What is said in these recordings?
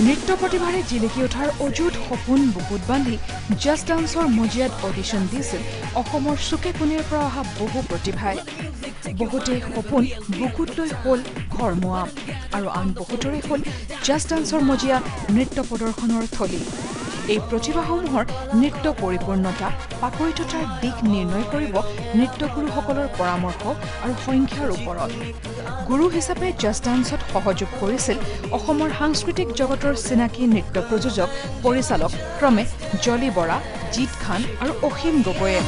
নৃত্য প্ৰতিভাৰে জিলিকি উঠাৰ অযুত সপোন বুকুত বান্ধি জাষ্ট ডান্সৰ মজিয়াত অডিশ্যন দিছিল অসমৰ চুকে কোণেৰ পৰা অহা বহু প্ৰতিভাই। বহুতে সপোন বুকুত লৈ হ'ল ঘৰমুৱা আৰু আন বহুতৰে হ'ল জাষ্ট ডান্সৰ মজিয়া নৃত্য প্ৰদৰ্শনৰ থলী। এই প্ৰতিভাসমূহৰ নৃত্য পৰিপূৰ্ণতা পাকৈততাৰ দিশ নিৰ্ণয় কৰিব নৃত্যগুৰুসকলৰ পৰামৰ্শ আৰু সংখ্যাৰ ওপৰত। গুৰু হিচাপে জাষ্ট ডান্সত সহযোগ কৰিছিল অসমৰ সাংস্কৃতিক জগতৰ চিনাকি নৃত্য প্ৰযোজক পৰিচালক ক্ৰমে জলি বৰা, জিৎ খান আৰু অসীম গগৈয়ে।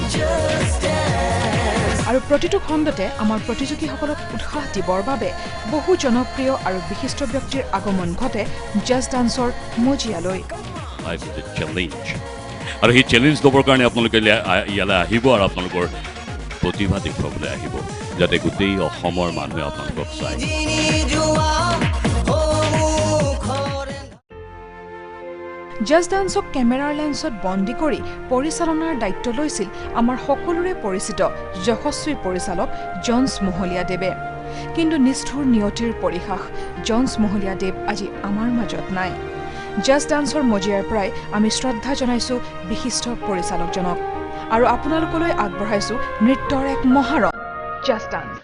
আৰু প্ৰতিটো খণ্ডতে আমাৰ প্ৰতিযোগীসকলক উৎসাহ দিবৰ বাবে বহু জনপ্ৰিয় আৰু বিশিষ্ট ব্যক্তিৰ আগমন ঘটে জাষ্ট ডান্সৰ মজিয়ালৈ। আৰু সেই চেলেঞ্জ ল'বৰ কাৰণে আপোনালোকে ইয়ালৈ আহিব আৰু আপোনালোকৰ প্ৰতিভা দেখুৱাবলৈ আহিব, যাতে গোটেই অসমৰ মানুহে আপোনালোকক চায়। জাষ্ট ডান্সক কেমেৰাৰ লেন্সত বন্দী কৰি পৰিচালনাৰ দায়িত্ব লৈছিল আমাৰ সকলোৰে পৰিচিত যশস্বী পৰিচালক জন্স মহলীয়াদেৱে। কিন্তু নিষ্ঠুৰ নিয়তিৰ পৰিহাস, জন্স মহলীয়াদেৱ আজি আমাৰ মাজত নাই। জাষ্ট ডান্সৰ মজিয়াৰ পৰাই আমি শ্ৰদ্ধা জনাইছোঁ বিশিষ্ট পৰিচালকজনক আৰু আপোনালোকলৈ আগবঢ়াইছোঁ নৃত্যৰ এক মহাৰণ জাষ্ট ডান্স।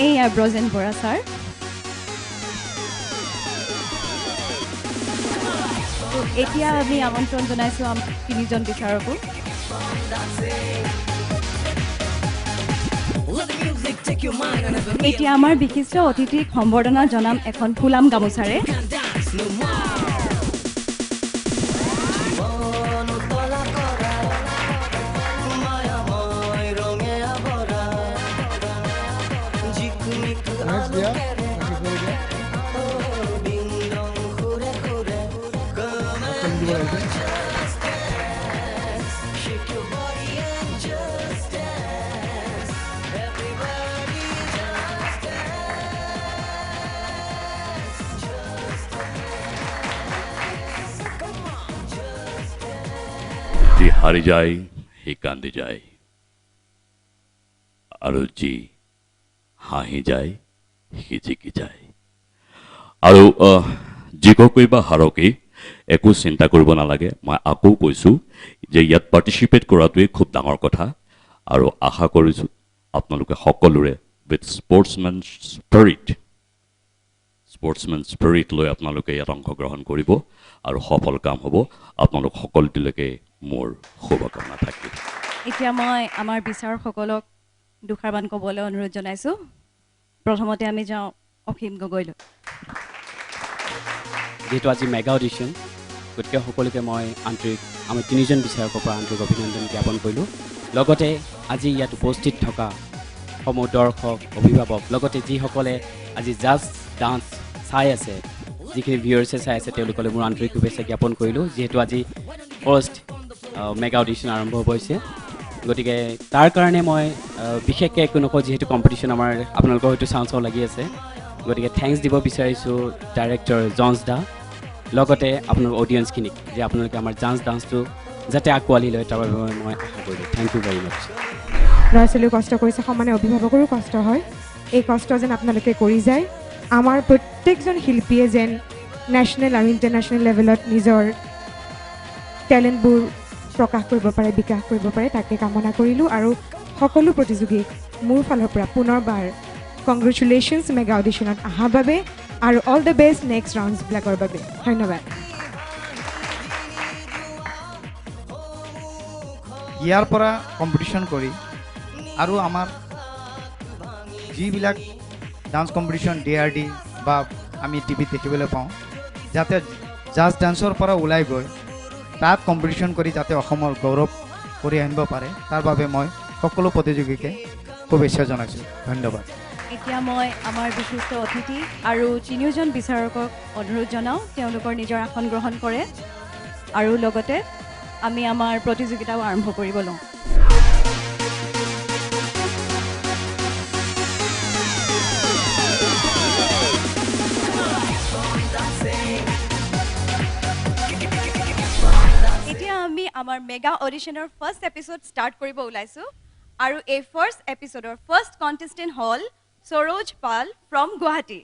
এয়া ব্ৰজেন বৰা ছাৰ। এতিয়া আমি আমন্ত্ৰণ জনাইছোঁ আমাৰ তিনিজন বিচাৰকো। এতিয়া আমাৰ বিশিষ্ট অতিথিক সম্বৰ্ধনা জনাম এখন ফুলাম গামোচাৰে। যি হাৰি যায় সি কান্দি যায় আৰু যি হাঁহি যায় সি জিকি যায়। আৰু জিককেই বা হাৰকেই একো চিন্তা কৰিব নালাগে। মই আকৌ কৈছোঁ যে ইয়াত পাৰ্টিচিপেট কৰাটোৱেই খুব ডাঙৰ কথা আৰু আশা কৰিছোঁ আপোনালোকে সকলোৰে উইথ স্পৰ্টছমেন স্পিৰিট লৈ আপোনালোকে ইয়াত অংশগ্ৰহণ কৰিব আৰু সফল কাম হ'ব। আপোনালোক সকলোলৈকে মোৰ শুভকামনা থাকিল। এতিয়া মই আমাৰ বিচাৰকসকলক দুষাৰমান ক'বলৈ অনুৰোধ জনাইছোঁ। প্ৰথমতে আমি যাওঁ অসীম গগৈলৈ। যিহেতু আজি মেগা অডিশ্যন, গতিকে সকলোকে মই আন্তৰিক আমি তিনিজন বিচাৰকৰ পৰা আন্তৰিক অভিনন্দন জ্ঞাপন কৰিলোঁ। লগতে আজি ইয়াত উপস্থিত থকা সমূহ দৰ্শক, অভিভাৱক, লগতে যিসকলে আজি জাষ্ট ডান্স চাই আছে, যিখিনি ভিউৱাৰ্ছে চাই আছে, তেওঁলোকলৈ মোৰ আন্তৰিক শুভেচ্ছা জ্ঞাপন কৰিলোঁ। যিহেতু আজি ফাৰ্ষ্ট মেগা অডিশ্যন আৰম্ভ হৈছে, গতিকে তাৰ কাৰণে মই বিশেষকৈ একো নকওঁ। যিহেতু কম্পিটিশ্যন আমাৰ আপোনালোকৰ হয়তো চাওঁ লাগি আছে, গতিকে থেংকছ দিব বিচাৰিছোঁ ডাইৰেক্টৰ জন্স দা, লগতে আপোনালোকৰ অডিয়েঞ্চখিনিক, যে আপোনালোকে আমাৰ জাষ্ট ডান্সটো যাতে আঁকোৱালি লয়, তাৰ বাবে মই আশা কৰিলোঁ। থেংক ইউ ভেৰি মাছ। ল'ৰা ছোৱালীও কষ্ট কৰিছে, সমানে অভিভাৱকৰো কষ্ট হয়। এই কষ্ট যেন আপোনালোকে কৰি যায়, আমাৰ প্ৰত্যেকজন শিল্পীয়ে যেন নেশ্যনেল আৰু ইণ্টাৰনেশ্যনেল লেভেলত নিজৰ টেলেণ্টবোৰ প্ৰকাশ কৰিব পাৰে, বিকাশ কৰিব পাৰে, তাকে কামনা কৰিলোঁ। আৰু সকলো প্ৰতিযোগীক মোৰ ফালৰ পৰা পুনৰবাৰ কংগ্ৰেচুলেশ্যনছ মেগা অডিশ্যনত অহাৰ বাবে আৰু অল দ্য বেষ্ট নেক্সট ৰাউণ্ডছবিলাকৰ বাবে। ধন্যবাদ। ইয়াৰ পৰা কম্পিটিশ্যন কৰি আৰু আমাৰ যিবিলাক ডান্স কম্পিটিশ্যন DRD বা আমি টিভিত দেখিবলৈ পাওঁ, যাতে জাষ্ট ডান্সৰ পৰা ওলাই গৈ তাত কম্পিটিশ্যন কৰি যাতে অসমৰ গৌৰৱ কৰি আনিব পাৰে, তাৰ বাবে মই সকলো প্ৰতিযোগীকে শুভেচ্ছা জনাইছোঁ। ধন্যবাদ। এতিয়া মই আমাৰ বিশিষ্ট অতিথি আৰু তিনিওজন বিচাৰকক অনুৰোধ জনাওঁ তেওঁলোকৰ নিজৰ আসন গ্ৰহণ কৰে আৰু লগতে আমি আমাৰ প্ৰতিযোগিতাও আৰম্ভ কৰিব লওঁ এতিয়া আমি আমাৰ মেগা অডিশ্যনৰ ফাৰ্ষ্ট এপিছড ষ্টাৰ্ট কৰিব ওলাইছোঁ আৰু এই ফাৰ্ষ্ট এপিছডৰ ফাৰ্ষ্ট কণ্টেষ্টেণ্ট হ'ল Saroj Pal from Guwahati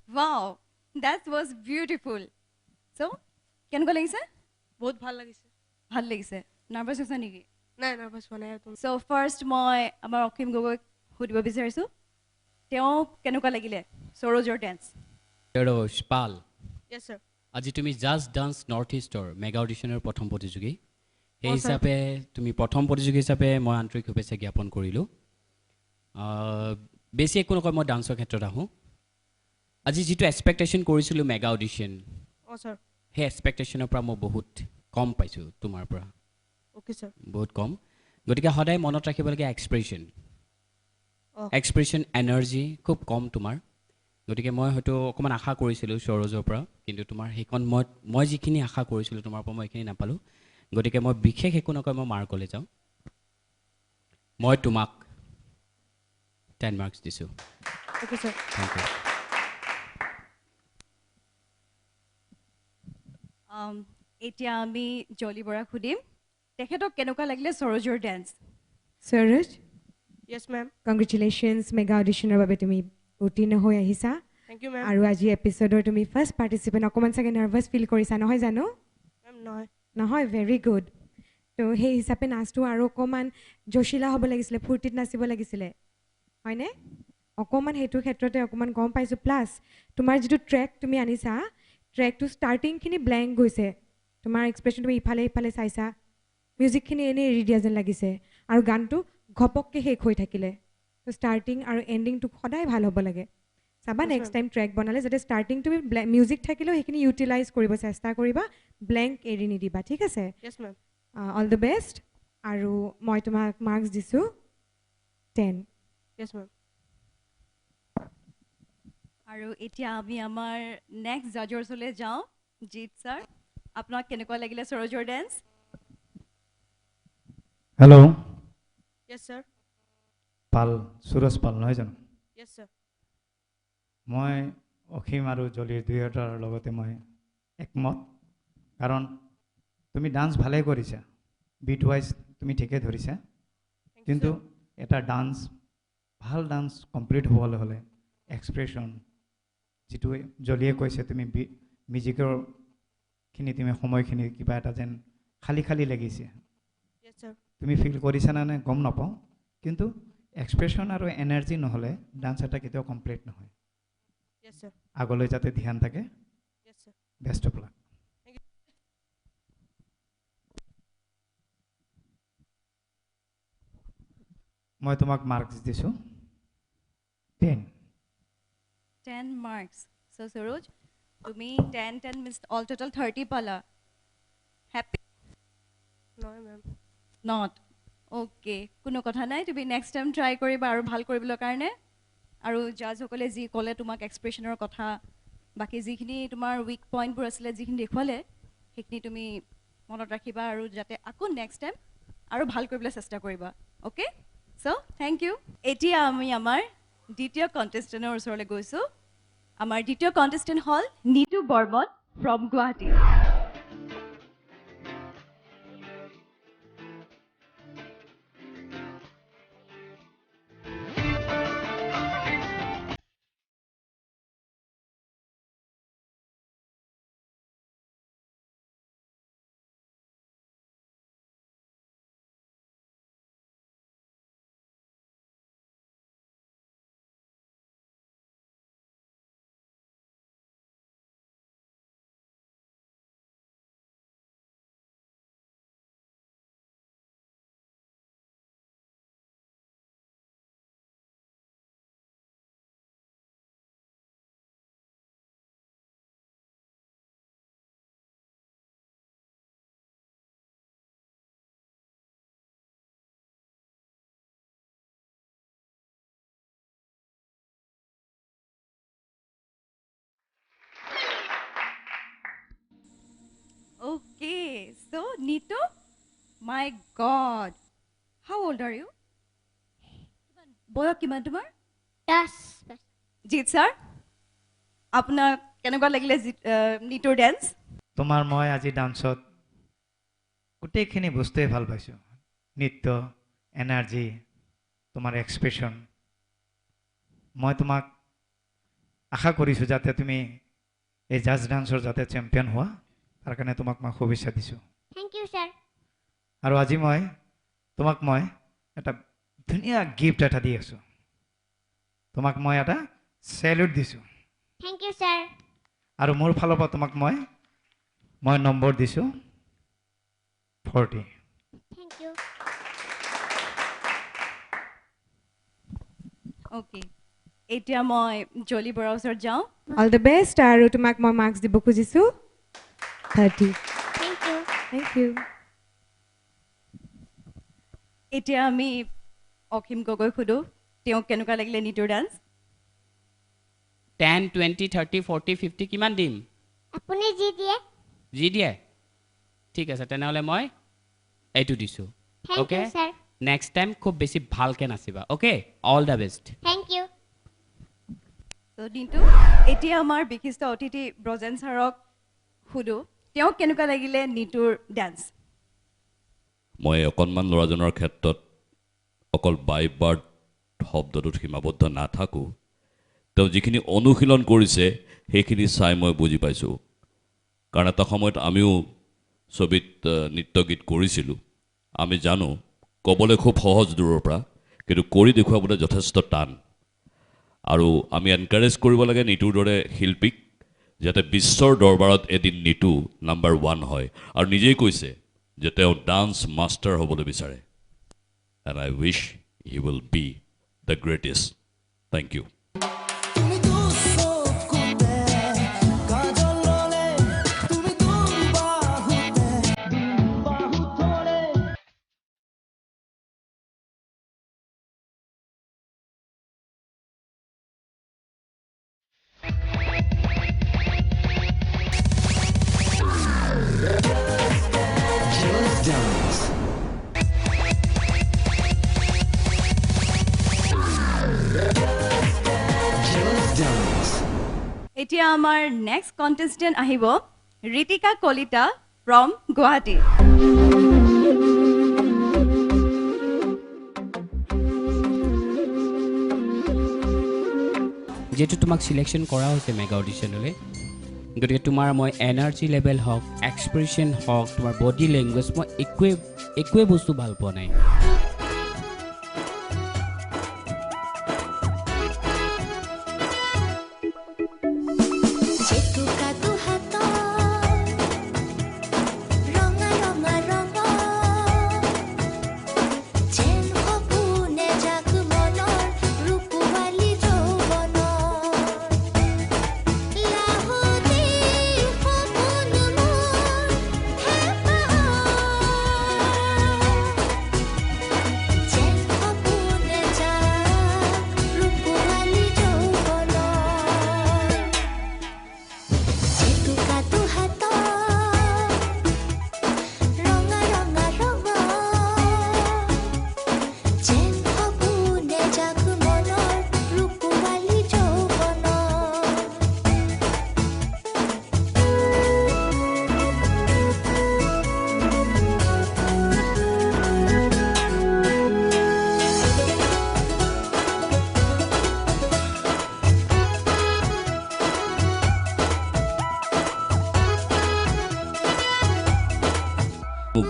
Wow, that was beautiful. So, কেনেকুৱা লাগিছে? বহুত ভাল লাগিছে ভাল লাগিছে। নাৰ্ভাছ হৈছে নেকি? নাই নাৰ্ভাছ হোৱা নাই তুমি So, first মই আমাৰ অসীম গগৈক সুধিব বিচাৰিছোঁ তেওঁ কেনেকুৱা লাগিলে সৰোজৰ ডেন্স? সৰোজ পাল য়েছ ছাৰ আজি তুমি জাষ্ট ডান্স নৰ্থ ইষ্টৰ মেগা অডিশ্যনৰ প্ৰথম প্ৰতিযোগী সেই sir. হিচাপে তুমি প্ৰথম প্ৰতিযোগী হিচাপে মই আন্তৰিক শুভেচ্ছা জ্ঞাপন কৰিলোঁ বেছি একো নকয় মই ডান্সৰ ক্ষেত্ৰত আহোঁ আজি যিটো এক্সপেক্টেশ্যন কৰিছিলোঁ মেগা অডিশ্যন অঁ ছাৰ সেই এক্সপেক্টেশ্যনৰ পৰা মই বহুত কম পাইছোঁ তোমাৰ পৰা অ'কে ছাৰ বহুত কম গতিকে সদায় মনত ৰাখিব লাগে এক্সপ্ৰেশ্যন অঁ এক্সপ্ৰেশ্যন এনাৰ্জি খুব কম তোমাৰ গতিকে মই হয়তো অকণমান আশা কৰিছিলোঁ সৰোজৰ পৰা কিন্তু তোমাৰ সেইখন মই যিখিনি আশা কৰিছিলোঁ তোমাৰ পৰা মই সেইখিনি নাপালোঁ গতিকে মই বিশেষ একো নকয় মই মাৰ্কলৈ যাওঁ মই তোমাক 10 মাৰ্কছ দিছোঁ অ'কে ছাৰ থেংক ইউ এতিয়া আমি জলি বৰাক সুধিম তেখেতক কেনেকুৱা লাগিলে সৰোজৰ ডেন্স? সৰোজ, য়েছ মেম কংগ্ৰেচুলেশ্যনছ মেগা অডিশ্যনৰ বাবে তুমি উত্তীৰ্ণ হৈ আহিছা থেংক ইউ মেম আৰু আজি এপিছ'ডৰ তুমি ফাৰ্ষ্ট পাৰ্টিচিপেণ্ট অকণমান চাগে নাৰ্ভাছ ফিল কৰিছা নহয় জানো? মেম নহয় নহয় ভেৰি গুড তো সেই হিচাপে নাচটো আৰু অকণমান জচিলা হ'ব লাগিছিলে ফূৰ্তিত নাচিব লাগিছিলে হয়নে অকণমান সেইটো ক্ষেত্ৰতে অকণমান গম পাইছোঁ প্লাছ তোমাৰ যিটো ট্ৰেক তুমি আনিছা ট্ৰেকটো ষ্টাৰ্টিংখিনি ব্লেংক গৈছে তোমাৰ এক্সপ্ৰেশ্যন তুমি ইফালে ইফালে চাইছা মিউজিকখিনি এনেই এৰি দিয়া যেন লাগিছে আৰু গানটো ঘপককৈ শেষ হৈ থাকিলে তো ষ্টাৰ্টিং আৰু এণ্ডিংটো সদায় ভাল হ'ব লাগে চাবা Yes, next ma'am. Time track বনালে যাতে ষ্টাৰ্টিং তুমি মিউজিক থাকিলেও সেইখিনি ইউটিলাইজ কৰিব চেষ্টা কৰিবা ব্লেংক এৰি নিদিবা ঠিক আছে য়েছ মেম অল দ্য বেষ্ট আৰু মই তোমাক মাৰ্কছ দিছোঁ 10 য়েছ মেম আৰু এতিয়া আমি আমাৰ নেক্সট জাজৰ ওচৰলৈ যাওঁ জিৎ ছাৰ আপোনাক কেনেকুৱা লাগিলে সৰোজৰ ডেন্স? হেল্ল' য়েছ ছাৰ পাল সুৰজ পাল নহয় জানো য়েছ ছাৰ মই অসীম আৰু জলিৰ দুয়োটাৰ লগতে মই একমত কাৰণ তুমি ডান্স ভালেই কৰিছা বিট ৱাইজ তুমি ঠিকে ধৰিছা কিন্তু এটা ডান্স ভাল ডান্স কমপ্লিট হ'বলৈ হ'লে এক্সপ্ৰেশ্যন যিটো জলিয়ে কৈছে তুমি মিউজিকৰখিনি তুমি সময়খিনি কিবা এটা যেন খালী খালী লাগিছে য়েছ ছাৰ তুমি ফিল কৰিছা নে গম নাপাওঁ কিন্তু এক্সপ্ৰেশ্যন আৰু এনাৰ্জি নহ'লে ডান্স এটা কেতিয়াও কমপ্লিট নহয় য়েছ ছাৰ আগলৈ যাতে ধ্যান থাকে য়েছ ছাৰ বেষ্ট অফ লাক মই তোমাক মাৰ্কছ দিছোঁ 10 10 marks. So, Saroj, তুমি 10 means all total 30 pala. Happy? নহয় মেম Not. অ'কে কোনো কথা নাই তুমি নেক্সট টাইম ট্ৰাই কৰিবা আৰু ভাল কৰিবলৈ কাৰণে আৰু জাজসকলে যি ক'লে তোমাক এক্সপ্ৰেশ্যনৰ কথা বাকী যিখিনি তোমাৰ উইক পইণ্টবোৰ আছিলে যিখিনি দেখুৱালে সেইখিনি তুমি মনত ৰাখিবা আৰু যাতে আকৌ নেক্সট টাইম আৰু ভাল কৰিবলৈ চেষ্টা কৰিবা অ'কে চ' থেংক ইউ এতিয়া আমি আমাৰ দ্বিতীয় কণ্টেষ্টেণ্টৰ ওচৰলৈ গৈছোঁ আমাৰ দ্বিতীয় কণ্টেষ্টেণ্ট হ'ল Neetu Barman from Guwahati Okay, so Neetu, my God, how old are you? বয়স কিমান তোমাৰ? জিৎ ছাৰ, আপোনাৰ কেনেকুৱা লাগিলে নীতুৰ ডেন্স? তোমাৰ মই আজি ডান্সত গোটেইখিনি বস্তুৱে ভাল পাইছোঁ নৃত্য এনাৰ্জি তোমাৰ এক্সপ্ৰেশ্যন মই তোমাক আশা কৰিছোঁ যাতে তুমি এই জাজ ডান্সৰ যাতে চেম্পিয়ন হোৱা তাৰ কাৰণে তোমাক মই শুভেচ্ছা দিছোঁ থেংক ইউ ছাৰ আৰু আজি মই তোমাক মই এটা ধুনীয়া গিফ্ট এটা দি আছোঁ তোমাক মই এটা চেলুট দিছোঁ থেংক ইউ ছাৰ আৰু মোৰ ফালৰ পৰা তোমাক মই নম্বৰ দিছোঁ 40 থেংক ইউ অ'কে এতিয়া মই জলি বৰাৰ ওচৰত যাওঁ অল দ্য বেষ্ট আৰু তোমাক মই মাৰ্কছ দিব খুজিছোঁ 30 থেংক ইউ থেংক ইউ এতিয়া আমি অসীম গগৈ সোধোঁ তেওঁক কেনেকুৱা লাগিলে নীতুৰ ডান্স 10 20 30 40 50 কিমান দিম আপুনি যি দিয়ে যি দিয়ে ঠিক আছে তেনেহ'লে মই এইটো দিছোঁ thank okay you sir next time খুব বেছি ভালকৈ নাচিবা okay all the best thank you ত' নীতু এতিয়া আমাৰ বিশিষ্ট অতিথি ব্ৰজেন ছাৰক সোধোঁ তেওঁক কেনেকুৱা লাগিলে নীতুৰ ডান্স মই অকণমান ল'ৰাজনৰ ক্ষেত্ৰত অকল বাই বাৰ্ড শব্দটোত সীমাবদ্ধ নাথাকোঁ তেওঁ যিখিনি অনুশীলন কৰিছে সেইখিনি চাই মই বুজি পাইছোঁ কাৰণ এটা সময়ত আমিও ছবিত নৃত্য গীত কৰিছিলোঁ আমি জানো ক'বলৈ খুব সহজ দূৰৰ পৰা কিন্তু কৰি দেখুৱাবলৈ যথেষ্ট টান আৰু আমি এনকাৰেজ কৰিব লাগে নীতুৰ দৰে শিল্পীক যাতে বিশ্বৰ দৰবাৰত এদিন নীতু নাম্বাৰ 1 হয় আৰু নিজেই কৈছে যে তেওঁ ডান্স মাষ্টাৰ হ'বলৈ বিচাৰে and I wish he will be the greatest thank you এতিয়া আমাৰ নেক্সট কণ্টেষ্টেণ্ট আহিব ঋতিকা কলিতা ফ্ৰম গুৱাহাটী যিহেতু তোমাক চিলেকশ্যন কৰা হৈছে মেগা অডিশ্যনলৈ গতিকে তোমাৰ মই এনাৰ্জি লেভেল হওক এক্সপ্ৰেশ্যন হওক তোমাৰ বডি লেংগুৱেজ মই একোৱে বস্তু ভাল পোৱা নাই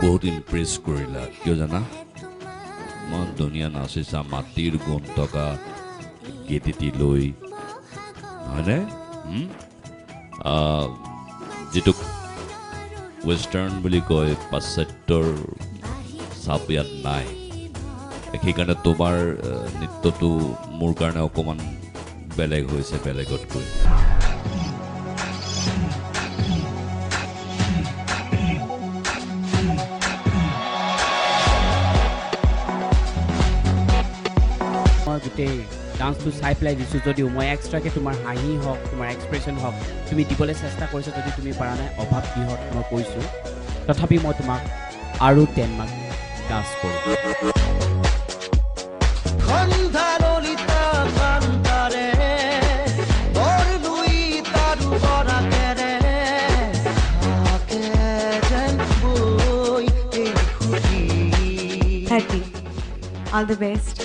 বহুত ইমপ্ৰেছ কৰিলা কিয় জানা ইমান ধুনীয়া নাচিছা মাটিৰ গুণ থকা গীতটি লৈ হয়নে যিটো ৱেষ্টাৰ্ণ বুলি কয় পাশ্চাত্যৰ চাপ ইয়াত নাই সেইকাৰণে তোমাৰ নৃত্যটো মোৰ কাৰণে অকণমান বেলেগ হৈছে বেলেগতকৈ মই গোটেই ডান্সটো চাই পেলাই দিছোঁ যদিও মই এক্সট্ৰাকৈ তোমাৰ হাঁহি হওক তোমাৰ এক্সপ্ৰেশ্যন হওক তুমি দিবলৈ চেষ্টা কৰিছা যদি তুমি পৰা নাই অভাৱ কিহত মই কৈছোঁ তথাপি মই তোমাক আৰু 10 মাৰ্ক ক্লাছ কৰিম All the best.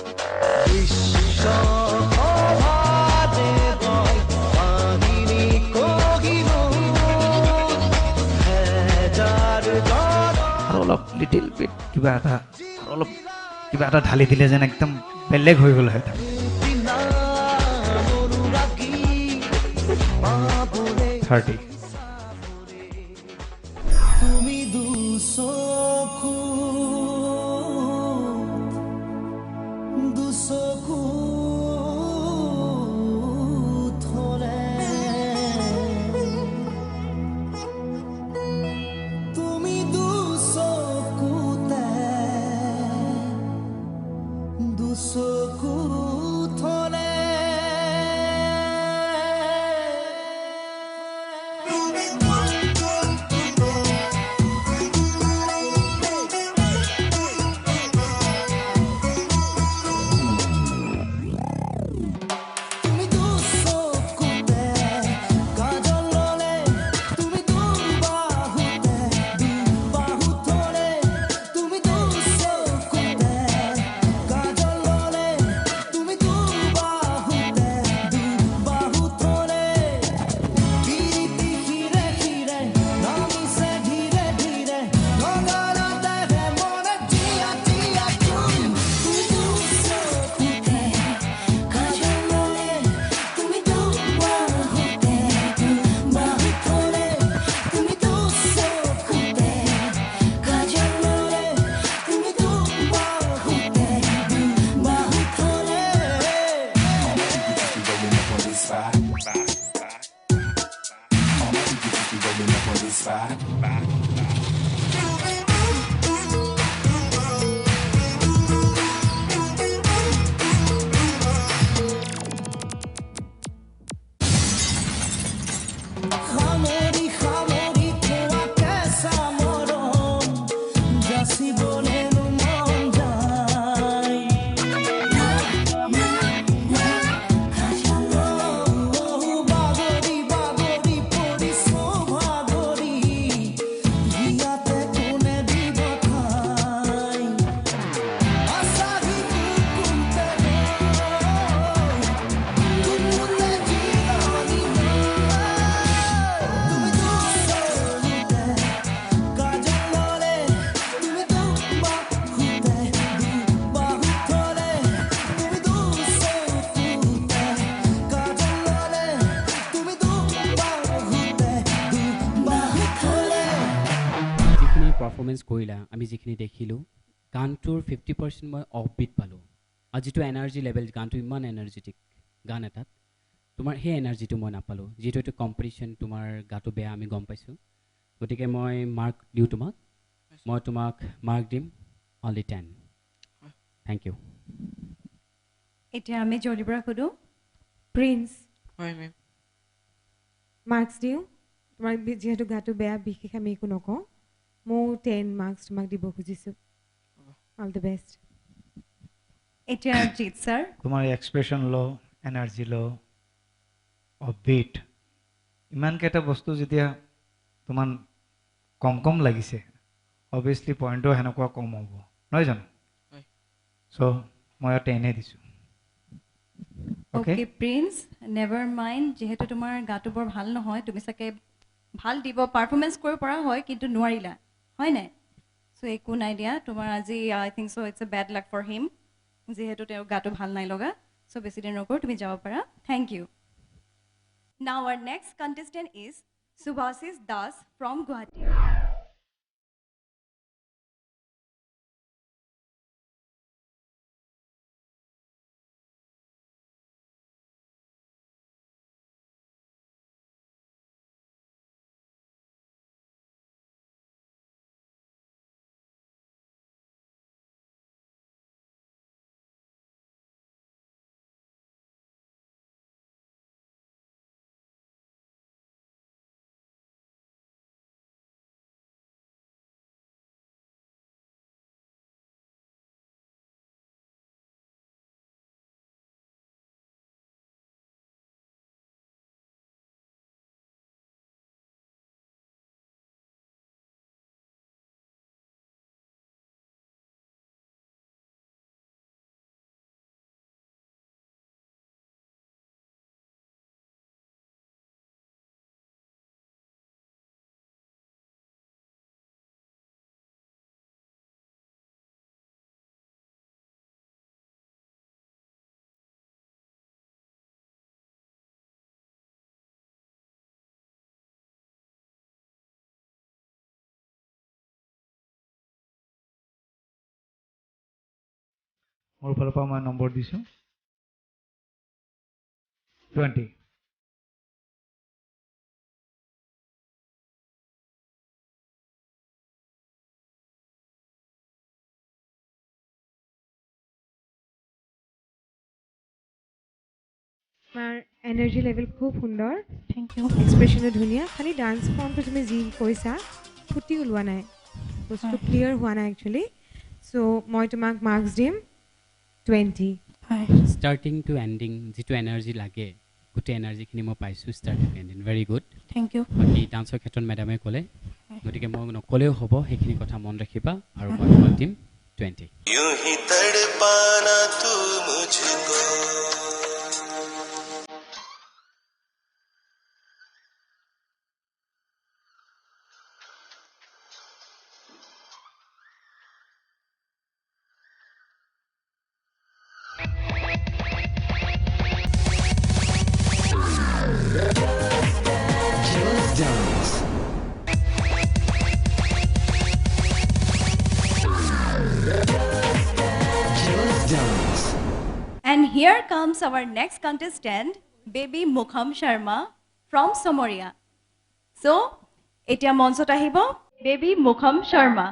অলপ লিটিল বিট কিবা এটা ঢালি দিলে যেন একদম বেলেগ হৈ গ'ল হয় 30 পাৰফৰ্মেঞ্চ কৰিলা আমি যিখিনি দেখিলোঁ গানটোৰ 50% মই অফবিট পালোঁ আৰু যিটো এনাৰ্জি লেভেল গানটো ইমান এনাৰ্জেটিক গান এটাত তোমাৰ সেই এনাৰ্জিটো মই নাপালোঁ যিটো এইটো কম্পিটিশ্যন তোমাৰ গাটো বেয়া আমি গম পাইছোঁ গতিকে মই মাৰ্ক দিওঁ তোমাক মই তোমাক মাৰ্ক দিম অনলি 10 থেংক ইউ এতিয়া আমি জলিৰ পৰা সোধোঁ প্ৰিন্স হয় মেম মাৰ্কছ দিওঁ তোমাৰ যিহেতু গাটো বেয়া বিশেষ আমি একো নকওঁ মই 10 মাৰ্কছ তোমাক দিব খুজিছোঁ অল দ্য বেষ্ট এতিয়া জিৎ ছাৰ তোমাৰ এক্সপ্ৰেশ্যন ল এনাৰ্জি ল অফবিট ইমানকেইটা বস্তু যেতিয়া তোমাৰ কম লাগিছে অবভিয়াছলি পইণ্টটো সেনেকুৱা কম হ'ব নহয় জানো চ' মই 10 দিছোঁ অ'কে প্ৰিন্স নেভাৰ মাইণ্ড যিহেতু তোমাৰ গাটো বৰ ভাল নহয় তুমি চাগে ভাল দিব পাৰফৰ্মেঞ্চ কৰিব পৰা হয় কিন্তু নোৱাৰিলা হয় নাই চ' চ' একো নাই দিয়া তোমাৰ আজি I think so' it's a bad luck for him যিহেতু তেওঁৰ গাটো ভাল নাই লগা চ' বেছি দিন নকৰোঁ তুমি যাব পাৰা thank you now our next contestant is Subhashish Das from Guwahati মোৰ ফালৰ পৰা মই নম্বৰ দিছোঁ 20 তোমাৰ এনাৰ্জি লেভেল খুব সুন্দৰ থেংক ইউ এক্সপ্ৰেশ্যনো ধুনীয়া খালি ডান্স ফৰ্মটো তুমি যি কৈছা ফুটি ওলোৱা নাই বস্তুটো ক্লিয়াৰ হোৱা নাই একচুৱেলি চ' মই তোমাক মাৰ্কছ দিম 20 হয় ষ্টাৰ্টিং টু এণ্ডিং যিটো এনাৰ্জি লাগে গোটেই এনাৰ্জিখিনি মই পাইছোঁ starting to ending very good thank you বাকী ডান্সৰ ক্ষেত্ৰত মেডামে ক'লে গতিকে মই নক'লেও হ'ব সেইখিনি কথা মন ৰাখিবা আৰু মই তোমাক দিম 20 यूं ही तड़पाना तू मुझको And here comes our next contestant, Baby Mukham Sharma from Samoria. So, etia monchot ahibo, Baby Mukham Sharma.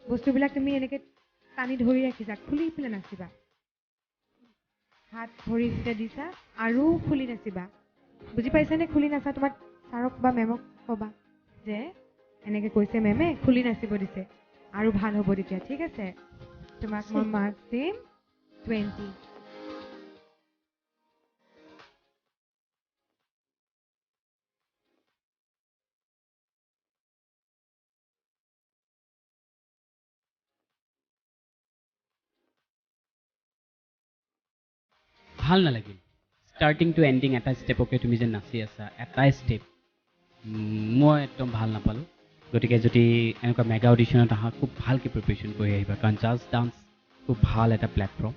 বস্তুবিলাক তুমি এনেকৈ টানি ধৰি ৰাখিছা খুলি পেলাই নাচিবা হাত ভৰি যেতিয়া দিছা আৰু খুলি নাচিবা বুজি পাইছানে খুলি নাচা তোমাক ছাৰক বা মেমক ক'বা যে এনেকৈ কৈছে মেমে খুলি নাচিব দিছে আৰু ভাল হ'ব তেতিয়া ঠিক আছে তোমাক মই মাৰ্কছ দিম 20 ভাল নালাগিল ষ্টাৰ্টিং টু এণ্ডিং এটা ষ্টেপকে তুমি যে নাচি আছা এটাই ষ্টেপ মই একদম ভাল নাপালোঁ গতিকে যদি এনেকুৱা মেগা অডিশ্যনত আহা খুব ভালকৈ প্ৰিপেৰেশ্যন কৰি আহিবা কাৰণ জাজ ডান্স খুব ভাল এটা প্লেটফৰ্ম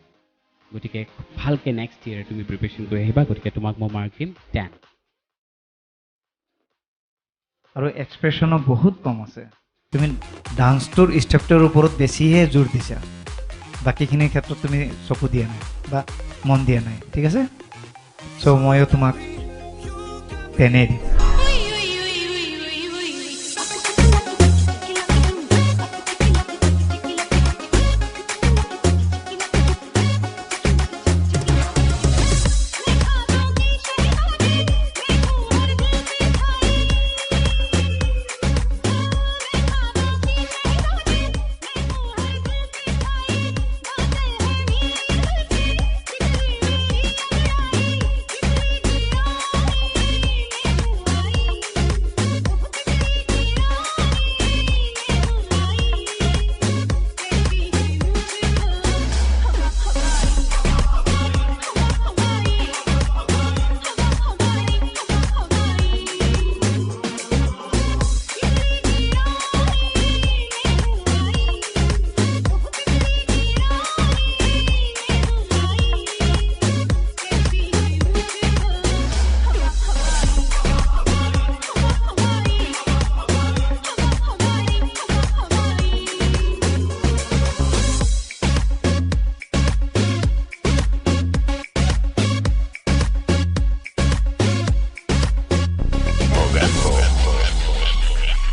গতিকে খুব ভালকৈ নেক্সট ইয়েৰ তুমি প্ৰিপেৰেশ্যন কৰি আহিবা গতিকে তোমাক মই মাৰ্ক দিম 10 আৰু এক্সপ্ৰেশ্যনো বহুত কম আছে তুমি ডান্সটোৰ ষ্টেপটোৰ ওপৰত বেছিহে জোৰ দিছা বাকীখিনিৰ ক্ষেত্ৰত তুমি চকু দিয়া নাই বা মন দিয়া নাই ঠিক আছে চ' ময়ো তোমাক তেনেই দিম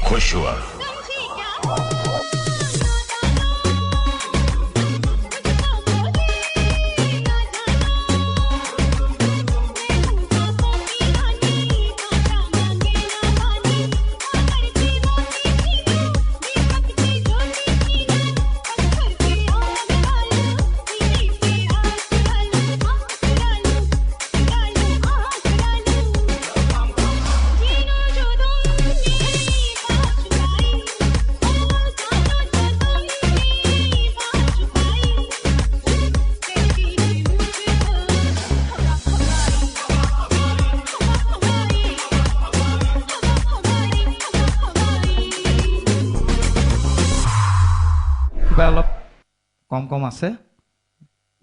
खुश हुआ অলপ কম কম আছে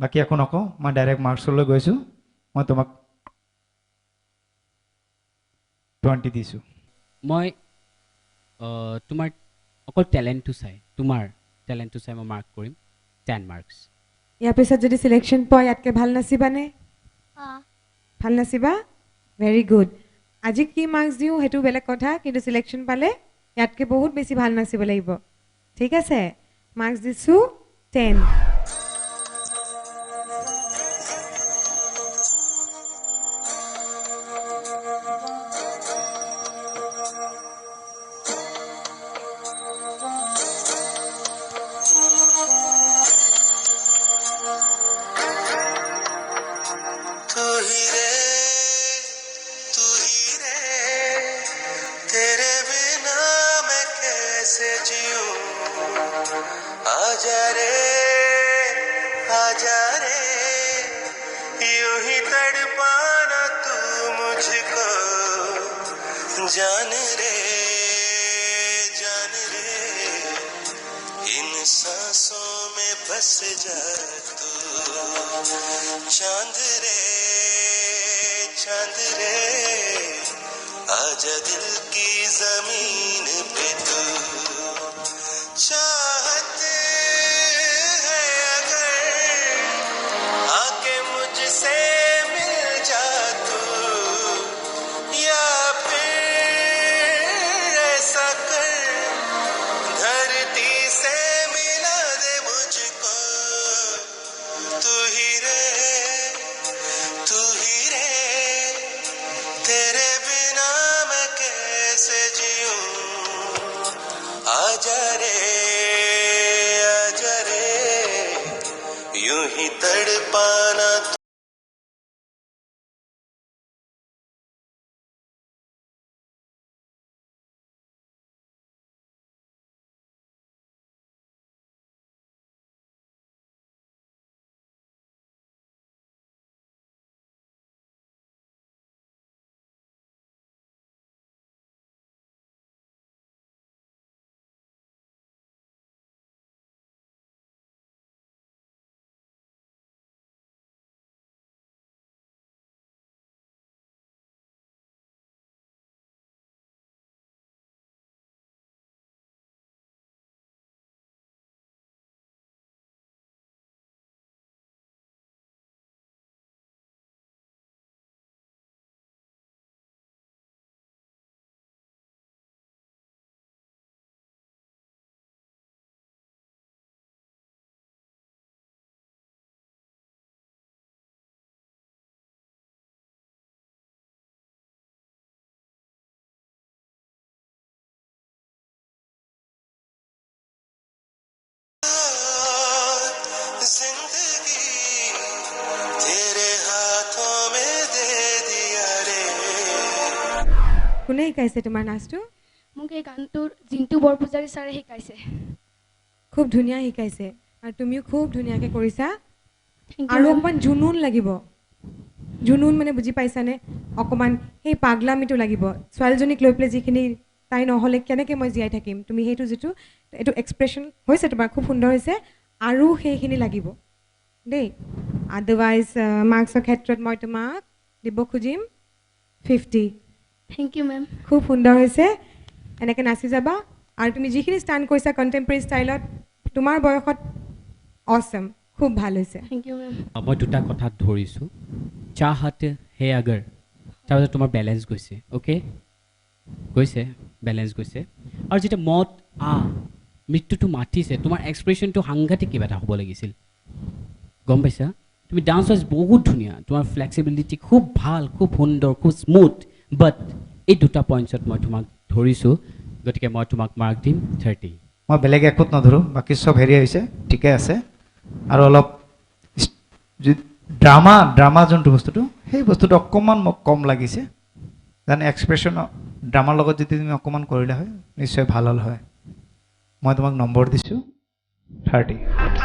বাকি একো নকওঁ মই ডাইৰেক্ট মাৰ্কছলৈ গৈছোঁ মই তোমাক 20 দিছোঁ মই তোমাৰ অকল টেলেণ্টটো চাই তোমাৰ টেলেণ্টটো চাই মই মাৰ্ক কৰিম 10 মাৰ্কছ ইয়াৰ পিছত যদি সিলেকশ্যন পোৱা ইয়াতকৈ ভাল নাচিবানে ভাল নাচিবা ভেৰি গুড আজি কি মাৰ্কছ দিওঁ সেইটো বেলেগ কথা কিন্তু সিলেকশ্যন পালে ইয়াতকৈ বহুত বেছি ভাল নাচিব লাগিব ঠিক আছে মাৰ্কছ দিছোঁ 10 आजा रे यूं ही तड़पाना तू मुझको जान रे इन सांसों में बस जा तू चांद रे आजा दिल की जमीन पे तू चाहते से मिल जा तू या फिर ऐसा कर धरती से मिला दे मुझको तू ही रे तेरे बिना मैं कैसे जीऊं কোনে শিকাইছে তোমাৰ নাচটো মোক এই গানটোৰ জিন্তু বৰপূজাৰী ছাৰে শিকাইছে খুব ধুনীয়া শিকাইছে আৰু তুমিও খুব ধুনীয়াকৈ কৰিছা Thank you, আৰু ma'am. অকণমান জুনুন লাগিব জুনুন মানে বুজি পাইছানে অকণমান সেই পাগলামিটো লাগিব ছোৱালীজনীক লৈ পেলাই যিখিনি তাই নহ'লে কেনেকৈ মই জীয়াই থাকিম তুমি সেইটো যিটো এইটো এক্সপ্ৰেশ্যন হৈছে তোমাৰ খুব সুন্দৰ হৈছে আৰু সেইখিনি লাগিব দেই আদাৰৱাইজ মাৰ্কছৰ ক্ষেত্ৰত মই তোমাক দিব খুজিম 50 থেংক ইউ মেম খুব সুন্দৰ হৈছে এনেকৈ নাচি যাবা আৰু তুমি যিখিনি ষ্টাণ্ড কৰিছা কণ্টেম্পৰেৰী ষ্টাইলত তোমাৰ বয়সত অছম খুব ভাল হৈছে থেংক ইউ মেম মই দুটা কথাত ধৰিছোঁ চাহত হে আগৰ তাৰপিছত তোমাৰ বেলেঞ্চ গৈছে অ'কে গৈছে বেলেঞ্চ গৈছে আৰু যেতিয়া মত মৃত্যুটো মাতিছে তোমাৰ এক্সপ্ৰেশ্যনটো সাংঘাতিক কিবা এটা হ'ব লাগিছিল গম পাইছা তুমি ডান্স ৱাইজ বহুত ধুনীয়া তোমাৰ ফ্লেক্সিবিলিটি খুব ভাল খুব সুন্দৰ খুব স্মুথ বাট এই দুটা পইণ্টছত মই তোমাক ধৰিছোঁ গতিকে মই তোমাক মাৰ্ক দিম 30 মই বেলেগ একোত নধৰোঁ বাকী চব হেৰি হৈছে ঠিকে আছে আৰু অলপ ড্ৰামা যোনটো বস্তুটো সেই বস্তুটো অকণমান মোক কম লাগিছে যেন এক্সপ্ৰেশ্যন ড্ৰামাৰ লগত যদি তুমি অকণমান কৰিলে হয় নিশ্চয় ভাল হ'ল হয় মই তোমাক নম্বৰ দিছোঁ 30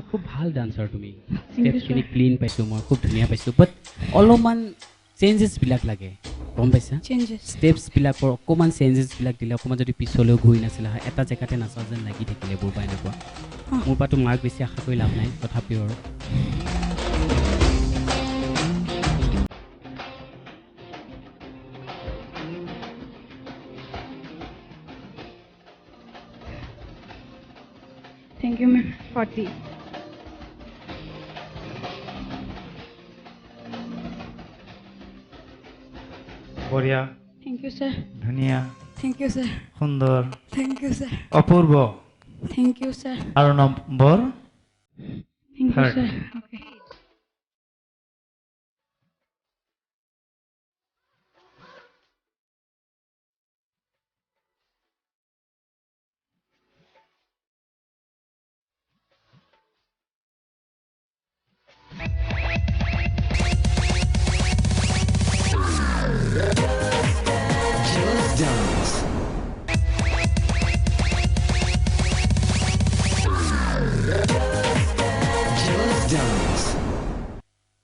খুব ভাল ডান্সাৰ তুমি ষ্টেপছখিনি ক্লিন পাইছোঁ মই খুব ধুনীয়া পাইছোঁ বাট অলপমান চেঞ্জেছবিলাক লাগে গম পাইছা ষ্টেপছবিলাকৰ অকণমান চেঞ্জেছবিলাক দিলে অকণমান যদি পিছলৈও ঘূৰি নাছিলে হয় এটা জেগাতে নাচা যেন লাগি থাকিলে এইবোৰ বা এনেকুৱা মোৰ পৰাতো মাৰ্ক বেছি আশা কৰি লাভ নাই তথাপিও আৰু থেংক ইউ মেম 40 বঢ়িয়া থেংক ইউ ছাৰ ধুনীয়া থেংক ইউ ছাৰ সুন্দৰ থেংক ইউ ছাৰ অপূৰ্ব থেংক ইউ ছাৰ আৰু number thank you sir okay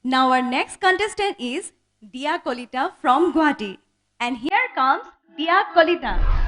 Now our next contestant is Dia Kolita from Guwahati. And here comes Dia Kolita.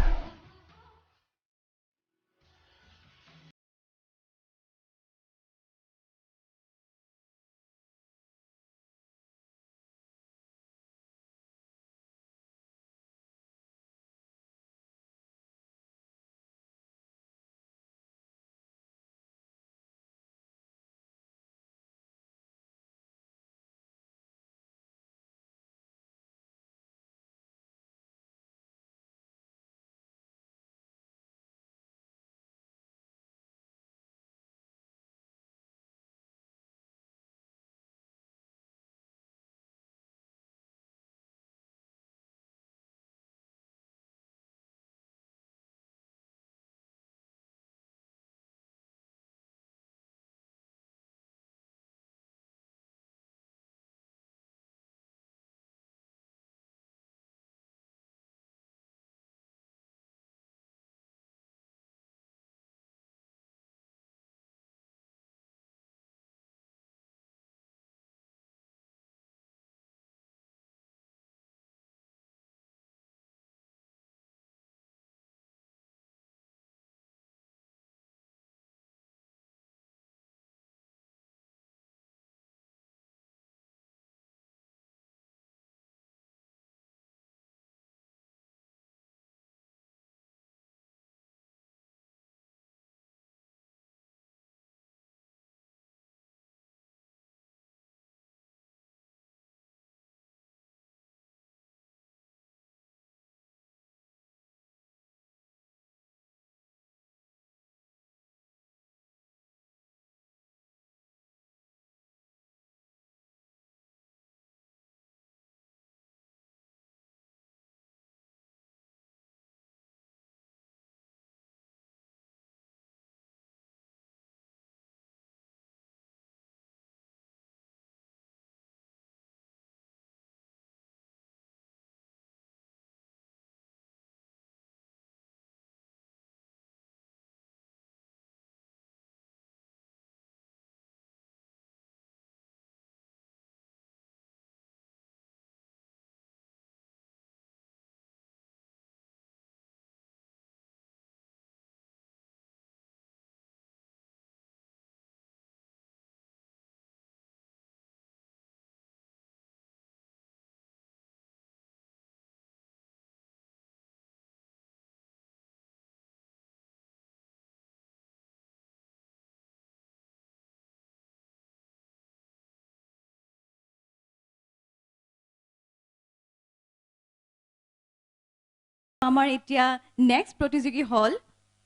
আমাৰ এতিয়া next প্ৰতিযোগী হ'ল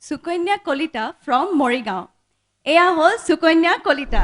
Sukanya Kalita from Morigaon এয়া হ'ল সুকন্যা কলিতা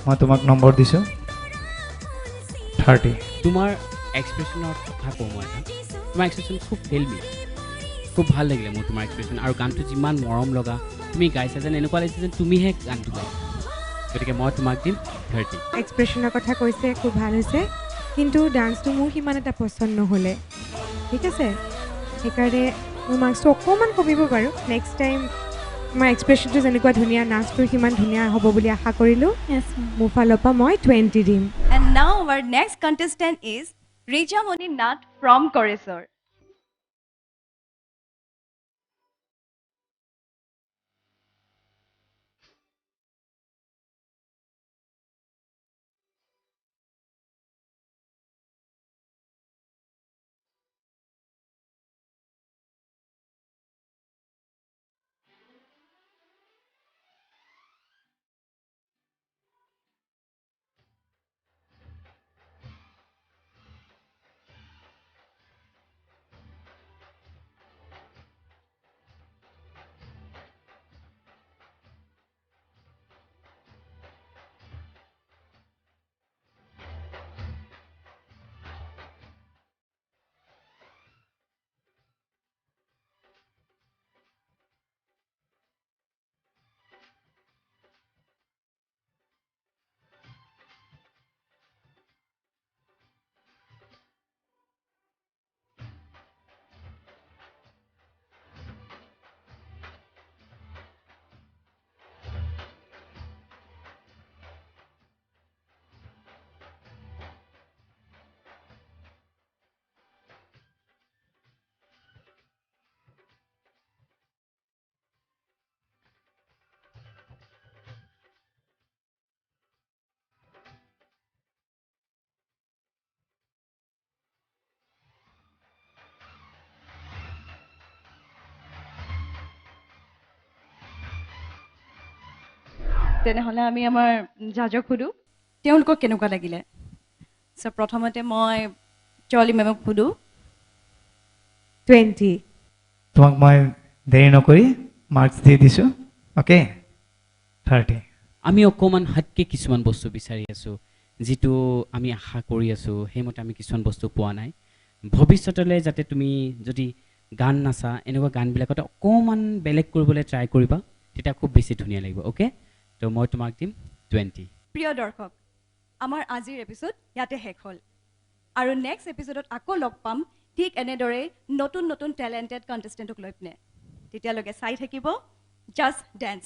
মই তোমাক নম্বৰ দিছোঁ 30 তোমাৰ এক্সপ্ৰেছনৰ কথা কওঁ মই তোমাৰ এক্সপ্ৰেছন খুব হেল্মি খুব ভাল লাগিলে মোৰ তোমাৰ এক্সপ্ৰেছন আৰু গানটো যিমান মৰম লগা তুমি গাইছা যেন এনেকুৱা লাগিছে যেন তুমিহে গানটো গাই গতিকে মই তোমাক দিম 30 এক্সপ্ৰেছনৰ কথা কৈছে খুব ভাল হৈছে কিন্তু ডান্সটো মোৰ সিমান এটা পচন্দ নহ'লে ঠিক আছে সেইকাৰণে মই মাৰ্কছটো অকণমান কমিব বাৰু নেক্সট টাইম তোমাৰ এক্সপ্ৰেছনটো যেনেকুৱা ধুনীয়া নাচটো সিমান ধুনীয়া হ'ব বুলি আশা কৰিলোঁ মোৰ ফালৰ পৰা মই 20 দিম And now our next contestant is Rijamoni Nath from Koresor. তেনেহ'লে আমি আমাৰ জাজক সুধো তেওঁলোকক কেনেকুৱা লাগিলে চ' প্ৰথমতে মই ছোৱালী মেমক সোধোঁ 20. তোমাক মই দেৰি নকৰি মাৰ্কছ দি দিছোঁ অ'কে 30. আমি অকণমান হাতকৈ কিছুমান বস্তু বিচাৰি আছোঁ যিটো আমি আশা কৰি আছোঁ সেইমতে আমি কিছুমান বস্তু পোৱা নাই ভৱিষ্যতলৈ যাতে তুমি যদি গান নাচা এনেকুৱা গানবিলাকতে অকণমান বেলেগ কৰিবলৈ ট্ৰাই কৰিবা তেতিয়া খুব বেছি ধুনীয়া লাগিব অ'কে তো মই তোমাক দিম 20. প্ৰিয় দৰ্শক আমাৰ আজিৰ এপিছ'ড ইয়াতে শেষ হ'ল আৰু নেক্সট এপিছ'ডত আকৌ লগ পাম ঠিক এনেদৰে নতুন নতুন টেলেণ্টেড কণ্টেষ্টেণ্টক লৈ পিনে তেতিয়ালৈকে চাই থাকিব জাষ্ট ডেন্স